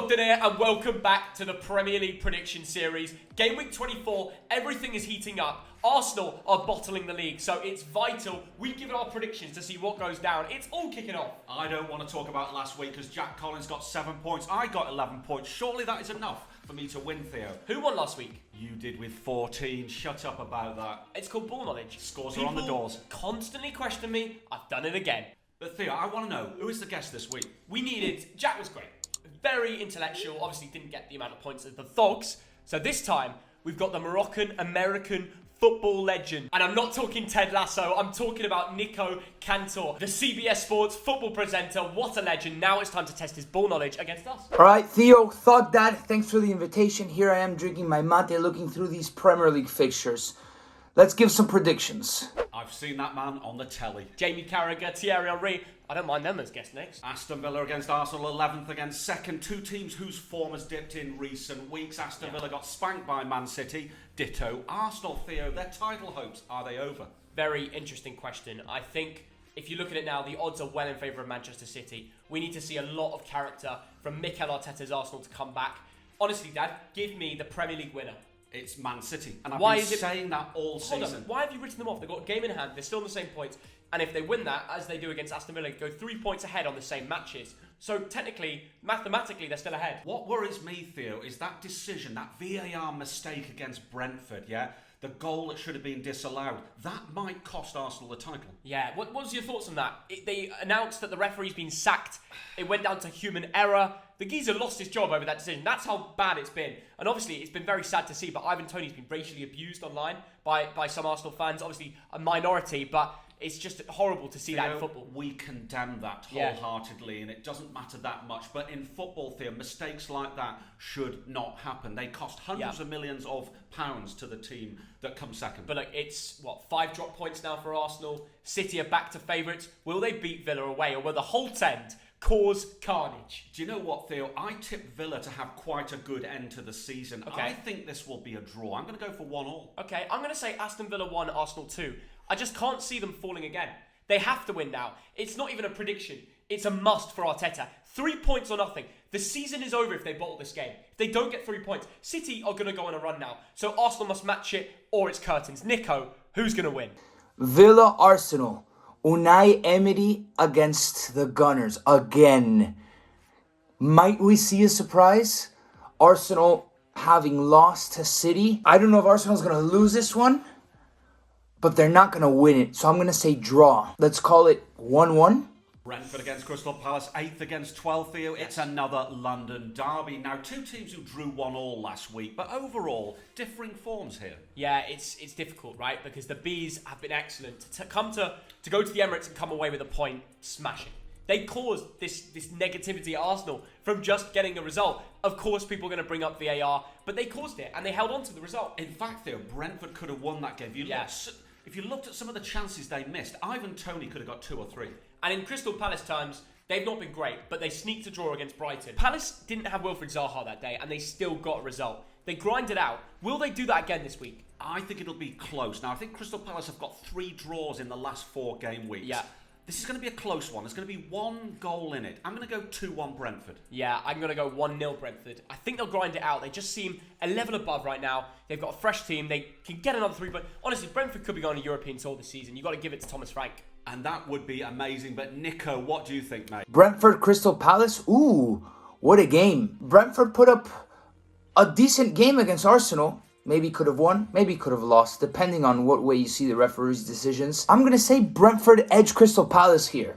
Thogden here, and welcome back to the Premier League prediction series. Game week 24, everything is heating up. Arsenal are bottling the league, so it's vital we give it our predictions to see what goes down. It's all kicking off. I don't want to talk about last week because Jack Collins got 7 points. I got 11 points. Surely that is enough for me to win, Theo. Who won last week? You did with 14. Shut up about that. It's called ball knowledge. Scores are on the doors. Constantly question me. I've done it again. But Theo, I want to know, who is the guest this week? We needed... Jack was great. Very intellectual. Obviously didn't get the amount of points as the Thogs. So this time, we've got the Moroccan-American football legend. And I'm not talking Ted Lasso. I'm talking about Nico Cantor, the CBS Sports football presenter. What a legend. Now it's time to test his ball knowledge against us. All right, Theo, Thug Dad, thanks for the invitation. Here I am drinking my mate, looking through these Premier League fixtures. Let's give some predictions. I've seen that man on the telly. Jamie Carragher, Thierry Henry. I don't mind them as guest next. Aston Villa against Arsenal, 11th against 2nd. Two teams whose form has dipped in recent weeks. Aston Villa got spanked by Man City. Ditto. Arsenal, Theo, their title hopes, are they over? Very interesting question. I think if you look at it now, the odds are well in favour of Manchester City. We need to see a lot of character from Mikel Arteta's Arsenal to come back. Honestly, Dad, give me the Premier League winner. It's Man City. And I've Why been is it... saying that all season. Hold on. Why have you written them off? They've got a game in hand. They're still on the same points. And if they win that, as they do against Aston Villa, go 3 points ahead on the same matches. So technically, mathematically, they're still ahead. What worries me, Theo, is that decision, that VAR mistake against Brentford, yeah? The goal that should have been disallowed. That might cost Arsenal the title. Yeah, what was your thoughts on that? They announced that the referee's been sacked. It went down to human error. The geezer lost his job over that decision. That's how bad it's been. And obviously, it's been very sad to see, but Ivan Toney's been racially abused online by some Arsenal fans. Obviously, a minority, but it's just horrible to see that in football. We condemn that wholeheartedly, and it doesn't matter that much. But in football, Theo, mistakes like that should not happen. They cost hundreds of millions of pounds to the team that comes second. But look, it's, 5 drop points now for Arsenal. City are back to favourites. Will they beat Villa away, or will the Holt end cause carnage? Do you know what, Theo? I tipped Villa to have quite a good end to the season. Okay. I think this will be a draw. I'm going to go for 1-1. Okay, I'm going to say Aston Villa 1, Arsenal 2. I just can't see them falling again. They have to win now. It's not even a prediction. It's a must for Arteta. 3 points or nothing. The season is over if they bottle this game. If they don't get 3 points, City are going to go on a run now. So Arsenal must match it or it's curtains. Nico, who's going to win? Villa Arsenal. Unai Emery against the Gunners again. Might we see a surprise? Arsenal having lost to City. I don't know if Arsenal's going to lose this one, but they're not going to win it. So I'm going to say draw. Let's call it 1-1. Brentford against Crystal Palace, 8th against 12th, Theo. It's another London derby. Now, two teams who drew 1-1 last week, but overall, differing forms here. Yeah, it's difficult, right? Because the Bees have been excellent. To go to the Emirates and come away with a point, smashing. They caused this negativity at Arsenal from just getting a result. Of course, people are going to bring up VAR, but they caused it, and they held on to the result. In fact, Theo, Brentford could have won that game. If you looked at some of the chances they missed, Ivan Toney could have got 2 or 3. And in Crystal Palace terms, they've not been great, but they sneaked a draw against Brighton. Palace didn't have Wilfried Zaha that day, and they still got a result. They grinded out. Will they do that again this week? I think it'll be close. Now, I think Crystal Palace have got 3 draws in the last 4 game weeks. Yeah. This is going to be a close one. There's going to be 1 goal in it. I'm going to go 2-1 Brentford. Yeah, I'm going to go 1-0 Brentford. I think they'll grind it out. They just seem a level above right now. They've got a fresh team. They can get another 3. But honestly, Brentford could be going on a European tour this season. You've got to give it to Thomas Frank. And that would be amazing. But Nico, what do you think, mate? Brentford Crystal Palace. Ooh, what a game. Brentford put up a decent game against Arsenal. Maybe could have won, maybe could have lost, depending on what way you see the referee's decisions. I'm going to say Brentford edge Crystal Palace here.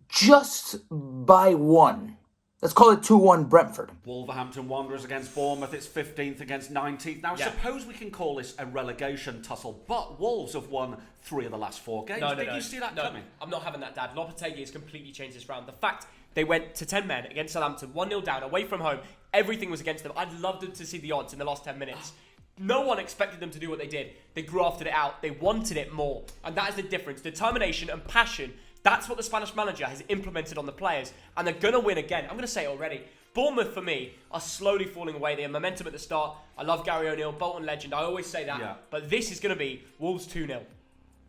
Just by 1. Let's call it 2-1 Brentford. Wolverhampton Wanderers against Bournemouth. It's 15th against 19th. Now, suppose we can call this a relegation tussle, but Wolves have won 3 of the last 4 games. Did you see that coming? I'm not having that, Dad. Lopetegui has completely changed this round. The fact they went to 10 men against Southampton, 1-0 down, away from home. Everything was against them. I'd love to see the odds in the last 10 minutes. No one expected them to do what they did. They grafted it out. They wanted it more. And that is the difference. Determination and passion. That's what the Spanish manager has implemented on the players. And they're going to win again. I'm going to say it already. Bournemouth, for me, are slowly falling away. They have momentum at the start. I love Gary O'Neill, Bolton legend. I always say that. Yeah. But this is going to be Wolves 2-0.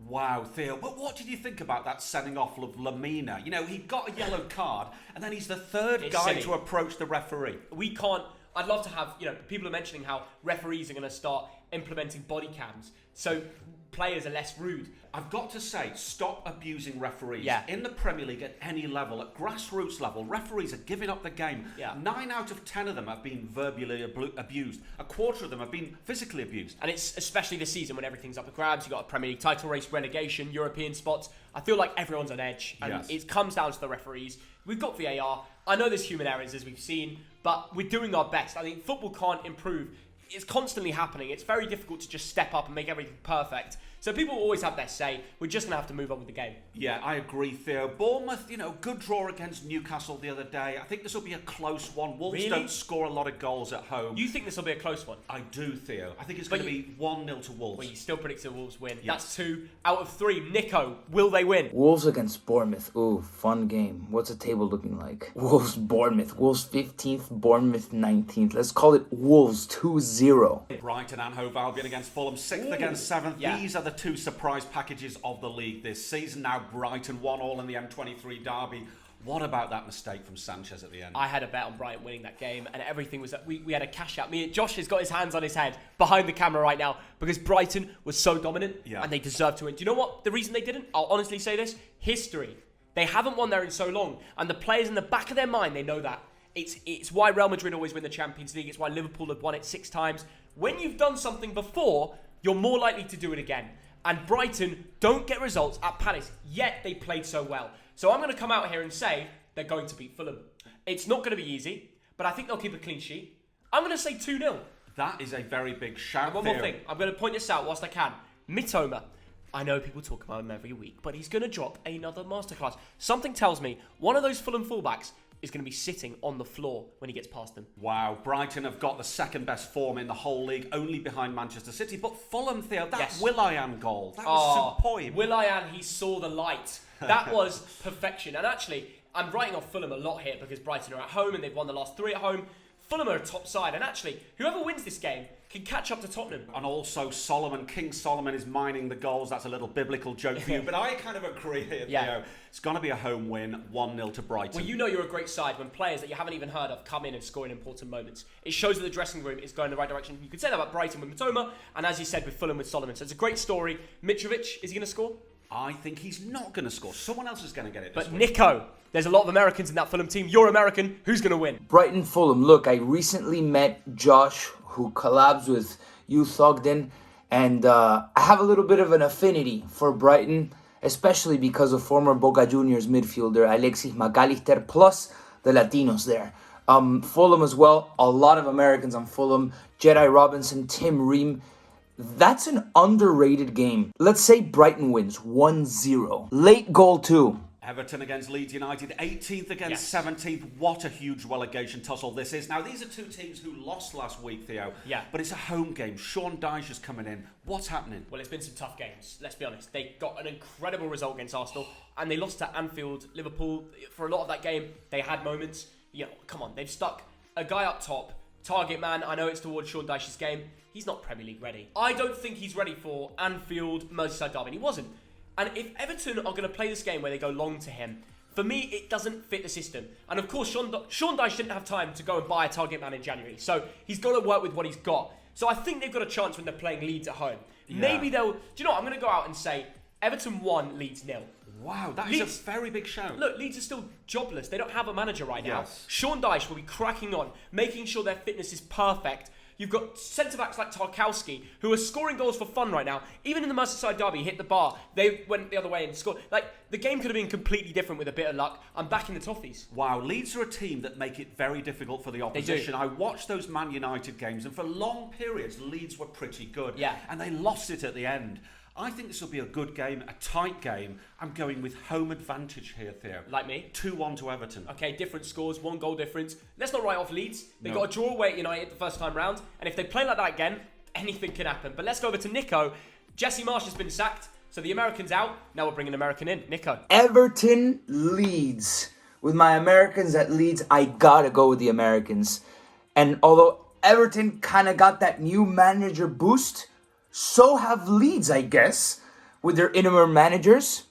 Wow, Theo. But what did you think about that sending off of Lamina? You know, he got a yellow card, and then he's the third guy silly. to approach the referee. We can't. I'd love to have, people are mentioning how referees are going to start implementing body cams so players are less rude. I've got to say, stop abusing referees. Yeah. In the Premier League, at any level, at grassroots level, referees are giving up the game. Yeah. 9 out of 10 of them have been verbally abused. A quarter of them have been physically abused. And it's especially this season when everything's up for grabs. You've got a Premier League title race, relegation, European spots. I feel like everyone's on edge. And Yes. it comes down to the referees. We've got VAR. I know there's human errors, as we've seen, but we're doing our best. I think football can't improve. It's constantly happening. It's very difficult to just step up and make everything perfect. So people always have their say. We're just going to have to move on with the game. Yeah, I agree, Theo. Bournemouth, good draw against Newcastle the other day. I think this will be a close one. Wolves Really? don't score a lot of goals at home. You think this will be a close one? I do, Theo. I think it's going to be 1-0 to Wolves. Well, you still predict the Wolves win. Yes. That's 2 out of 3. Nico, will they win? Wolves against Bournemouth. Ooh, fun game. What's the table looking like? Wolves, Bournemouth. Wolves 15th, Bournemouth 19th. Let's call it Wolves 2-0. Brighton and Hove Albion against Fulham, 6th against 7th. Yeah. These are the 2 surprise packages of the league this season. Now Brighton 1-1 in the M23 derby. What about that mistake from Sanchez at the end? I had a bet on Brighton winning that game, and everything was that we had a cash out. Josh has got his hands on his head behind the camera right now because Brighton was so dominant and they deserved to win. Do you know what? The reason they didn't? I'll honestly say this: history. They haven't won there in so long, and the players in the back of their mind, they know that. It's why Real Madrid always win the Champions League. It's why Liverpool have won it 6 times. When you've done something before, you're more likely to do it again. And Brighton don't get results at Palace, yet they played so well. So I'm going to come out here and say they're going to beat Fulham. It's not going to be easy, but I think they'll keep a clean sheet. I'm going to say 2-0. That is a very big shout. And one more thing. I'm going to point this out whilst I can. Mitoma. I know people talk about him every week, but he's going to drop another masterclass. Something tells me one of those Fulham fullbacks is going to be sitting on the floor when he gets past them. Wow, Brighton have got the second best form in the whole league, only behind Manchester City. But Fulham, Theo, that Will.i.am goal, that was superb. Will.i.am, he saw the light. That was perfection. And actually, I'm writing off Fulham a lot here because Brighton are at home and they've won the last 3 at home. Fulham are a top side, and actually, whoever wins this game can catch up to Tottenham. And also King Solomon is mining the goals. That's a little biblical joke for you, but I kind of agree here, Theo. It's going to be a home win, 1-0 to Brighton. Well, you know you're a great side when players that you haven't even heard of come in and score in important moments. It shows that the dressing room is going in the right direction. You could say that about Brighton with Mitoma, and as you said, with Fulham with Solomon. So it's a great story. Mitrovic, is he going to score? I think he's not going to score. Someone else is going to get it this But week. Nico, there's a lot of Americans in that Fulham team. You're American. Who's going to win? Brighton, Fulham. Look, I recently met Josh, who collabs with you, Thogden, and I have a little bit of an affinity for Brighton, especially because of former Boca Juniors midfielder Alexis McAllister, plus the Latinos there. Fulham as well, a lot of Americans on Fulham. Jedi Robinson, Tim Ream. That's an underrated game. Let's say Brighton wins 1-0. Late goal too. Everton against Leeds United, 18th against 17th. What a huge relegation tussle this is. Now, these are 2 teams who lost last week, Theo. Yeah. But it's a home game. Sean Dyche is coming in. What's happening? Well, it's been some tough games, let's be honest. They got an incredible result against Arsenal, and they lost to Anfield. Liverpool, for a lot of that game, they had moments. Come on, they've stuck a guy up top. Target man, I know it's towards Sean Dyche's game. He's not Premier League ready. I don't think he's ready for Anfield, Merseyside derby. And he wasn't. And if Everton are going to play this game where they go long to him, for me, it doesn't fit the system. And of course, Sean Dyche didn't have time to go and buy a target man in January. So he's got to work with what he's got. So I think they've got a chance when they're playing Leeds at home. Yeah. Maybe they'll... Do you know what? I'm going to go out and say Everton 1, Leeds 0. Wow, that is a very big shout. Look, Leeds are still jobless. They don't have a manager right now. Yes. Sean Dyche will be cracking on, making sure their fitness is perfect. You've got centre-backs like Tarkowski, who are scoring goals for fun right now. Even in the Merseyside derby, hit the bar. They went the other way and scored. The game could have been completely different with a bit of luck. I'm back in the toffees. Wow, Leeds are a team that make it very difficult for the opposition. do. I watched those Man United games, and for long periods, Leeds were pretty good. Yeah. And they lost it at the end. I think this will be a good game, a tight game. I'm going with home advantage here, Theo. Like me? 2-1 to Everton. Okay, different scores, 1 goal difference. Let's not write off Leeds. They No. got a draw away at United the first time round. And if they play like that again, anything can happen. But let's go over to Nico. Jesse Marsh has been sacked. So the American's out. Now we're bringing an American in. Nico. Everton, Leeds. With my Americans at Leeds, I gotta go with the Americans. And although Everton kind of got that new manager boost, so have Leeds, I guess. with their interim managers.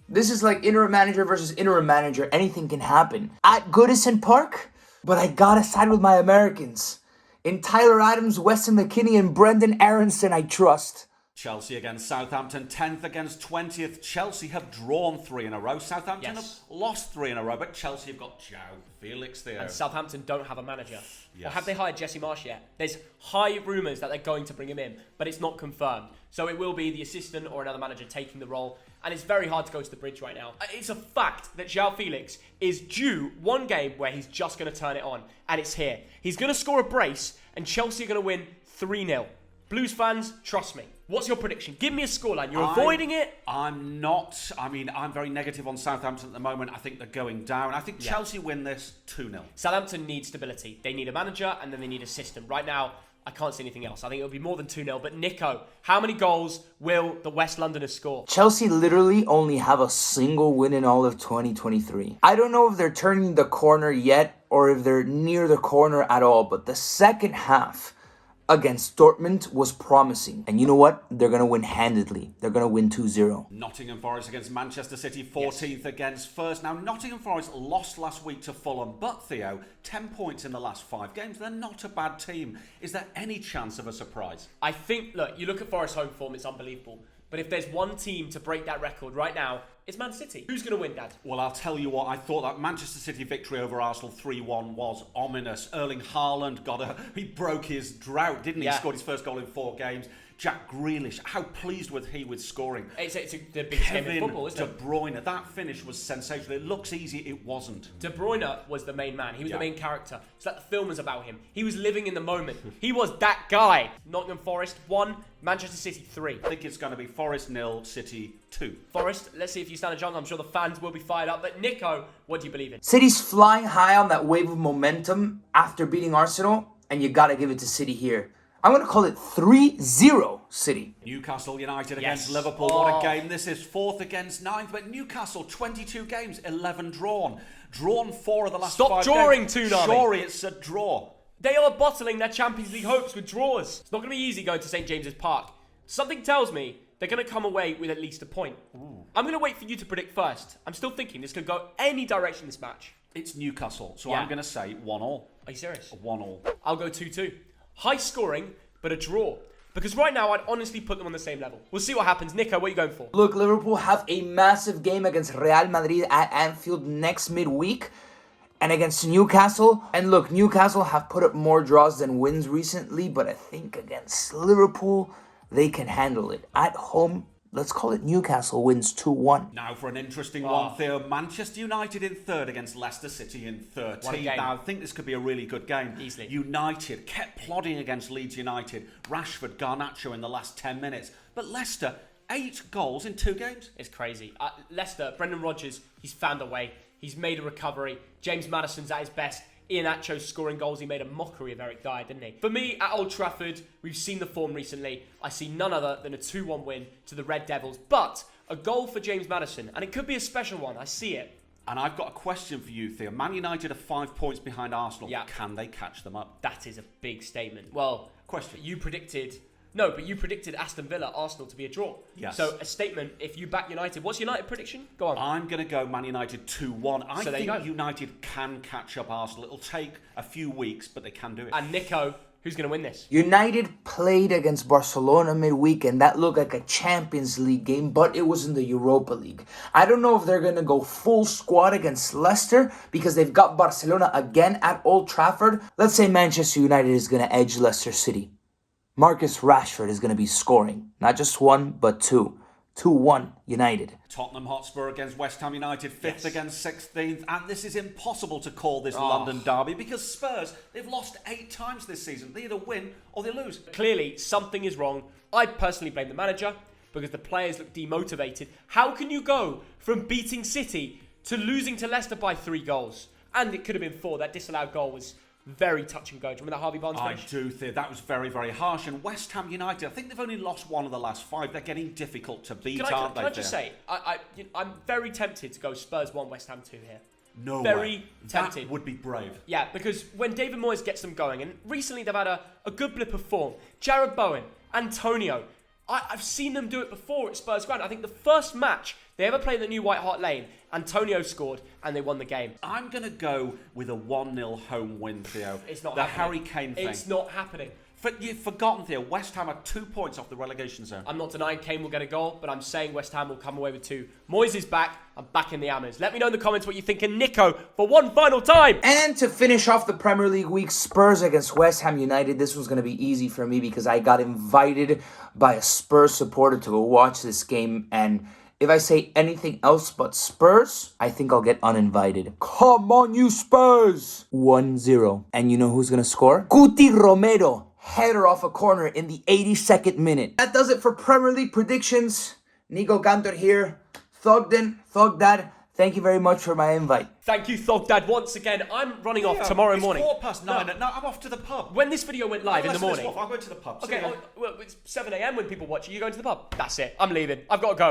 This is like interim manager versus interim manager. Anything can happen. At Goodison Park, but I gotta side with my Americans. In Tyler Adams, Weston McKennie, and Brendan Aronson, I trust. Chelsea against Southampton, 10th against 20th. Chelsea have drawn 3 in a row. Southampton have lost 3 in a row, but Chelsea have got João Felix there. And Southampton don't have a manager. Yes. Or have they hired Jesse Marsh yet? There's high rumours that they're going to bring him in, but it's not confirmed. So it will be the assistant or another manager taking the role. And it's very hard to go to the bridge right now. It's a fact that João Felix is due one game where he's just going to turn it on. And it's here. He's going to score a brace, and Chelsea are going to win 3-0. Blues fans, trust me. What's your prediction? Give me a scoreline. You're avoiding it. I'm not. I mean, I'm very negative on Southampton at the moment. I think they're going down. I think Chelsea win this 2-0. Southampton needs stability. They need a manager and then they need a system. Right now, I can't see anything else. I think it'll be more than 2-0. But Nico, how many goals will the West Londoners score? Chelsea literally only have a single win in all of 2023. I don't know if they're turning the corner yet or if they're near the corner at all, but the second half against Dortmund was promising. And you know what? They're going to win handedly. They're going to win 2-0. Nottingham Forest against Manchester City, 14th against first. Now, Nottingham Forest lost last week to Fulham, but Theo, 10 points in the last 5 games. They're not a bad team. Is there any chance of a surprise? I think, look, you look at Forest home form, it's unbelievable. But if there's one team to break that record right now, it's Man City. Who's going to win, Dad? Well, I'll tell you what, I thought that Manchester City victory over Arsenal 3-1 was ominous. Erling Haaland he broke his drought, didn't he? Yeah. He scored his first goal in 4 games. Jack Grealish, how pleased was he with scoring? It's the biggest game in football, isn't it? De Bruyne, that finish was sensational. It looks easy, it wasn't. De Bruyne was the main man. He was the main character. So that the film was about him. He was living in the moment. He was that guy. Nottingham Forest 1, Manchester City 3. I think it's going to be Forest 0, City 2. Forest, let's see if you stand a chance. I'm sure the fans will be fired up. But Nico, what do you believe in? City's flying high on that wave of momentum after beating Arsenal, and you got to give it to City here. I'm going to call it 3-0 City. Newcastle United against Liverpool. What a game. This is 4th against 9th. But Newcastle, 22 games, 11 drawn. Drawn 4 of the last 5 games. Stop drawing, Toonami. Sorry, it's a draw. They are bottling their Champions League hopes with draws. It's not going to be easy going to St. James's Park. Something tells me they're going to come away with at least a point. Ooh. I'm going to wait for you to predict first. I'm still thinking this could go any direction this match. It's Newcastle, so I'm going to say 1-1. Are you serious? 1-1. I'll go 2-2. High scoring, but a draw. Because right now, I'd honestly put them on the same level. We'll see what happens. Nico, what are you going for? Look, Liverpool have a massive game against Real Madrid at Anfield next midweek. And against Newcastle. And look, Newcastle have put up more draws than wins recently. But I think against Liverpool, they can handle it. At home, let's call it Newcastle wins 2-1. Now for an interesting one, Theo. Manchester United in 3rd against Leicester City in 13th. Now I think this could be a really good game. Easily. United kept plodding against Leeds United. Rashford, Garnacho in the last 10 minutes. But Leicester, 8 goals in 2 games. It's crazy. Leicester, Brendan Rodgers, he's found a way. He's made a recovery. James Maddison's at his best. Iheanacho's scoring goals. He made a mockery of Eric Dyer, didn't he? For me, at Old Trafford, we've seen the form recently. I see none other than a 2-1 win to the Red Devils. But a goal for James Maddison, and it could be a special one. I see it. And I've got a question for you, Theo. Man United are 5 points behind Arsenal. Yeah. Can they catch them up? That is a big statement. Well, question. You predicted Aston Villa, Arsenal to be a draw. Yes. So a statement, if you back United, what's United prediction? Go on. I'm going to go Man United 2-1. I So there you think go. United can catch up Arsenal. It'll take a few weeks, but they can do it. And Nico, who's going to win this? United played against Barcelona midweek, and that looked like a Champions League game, but it was in the Europa League. I don't know if they're going to go full squad against Leicester because they've got Barcelona again at Old Trafford. Let's say Manchester United is going to edge Leicester City. Marcus Rashford is going to be scoring. Not just 1, but 2. 2-1 United. Tottenham Hotspur against West Ham United, 5th against 16th. And this is impossible to call this London derby because Spurs, they've lost 8 times this season. They either win or they lose. Clearly, something is wrong. I personally blame the manager because the players look demotivated. How can you go from beating City to losing to Leicester by 3 goals? And it could have been 4. That disallowed goal was very touch and go. Do you remember that Harvey Barnes finish? I do think that was very, very harsh. And West Ham United, I think they've only lost 1 of the last 5. They're getting difficult to beat, aren't they? Can I just say, I'm very tempted to go Spurs 1, West Ham 2 here. No very way. tempted. That would be brave. Yeah, because when David Moyes gets them going, and recently they've had a good blip of form. Jared Bowen, Antonio, I've seen them do it before at Spurs ground. I think the first match they ever played in the new White Hart Lane, Antonio scored and they won the game. I'm going to go with a 1-0 home win, Theo. It's not the happening. Harry Kane thing. It's not happening. You've forgotten, Theo. West Ham are 2 points off the relegation zone. I'm not denying Kane will get a goal, but I'm saying West Ham will come away with 2. Moyes is back. I'm back in the Ammers. Let me know in the comments what you think. And Nico, for one final time. And to finish off the Premier League week, Spurs against West Ham United. This was going to be easy for me because I got invited by a Spurs supporter to go watch this game. And if I say anything else but Spurs, I think I'll get uninvited. Come on, you Spurs! 1-0. And you know who's going to score? Guti Romero. Header off a corner in the 82nd minute. That does it for Premier League predictions. Nico Cantor here. Thogden, thank you very much for my invite. Thank you, Thogdad, once again. I'm running off tomorrow morning. It's 9:15. No, I'm off to the pub. When this video went live in the morning. I'm going to the pub. Okay, well, it's 7 a.m. when people watch it. You're going to the pub. That's it. I'm leaving. I've got to go.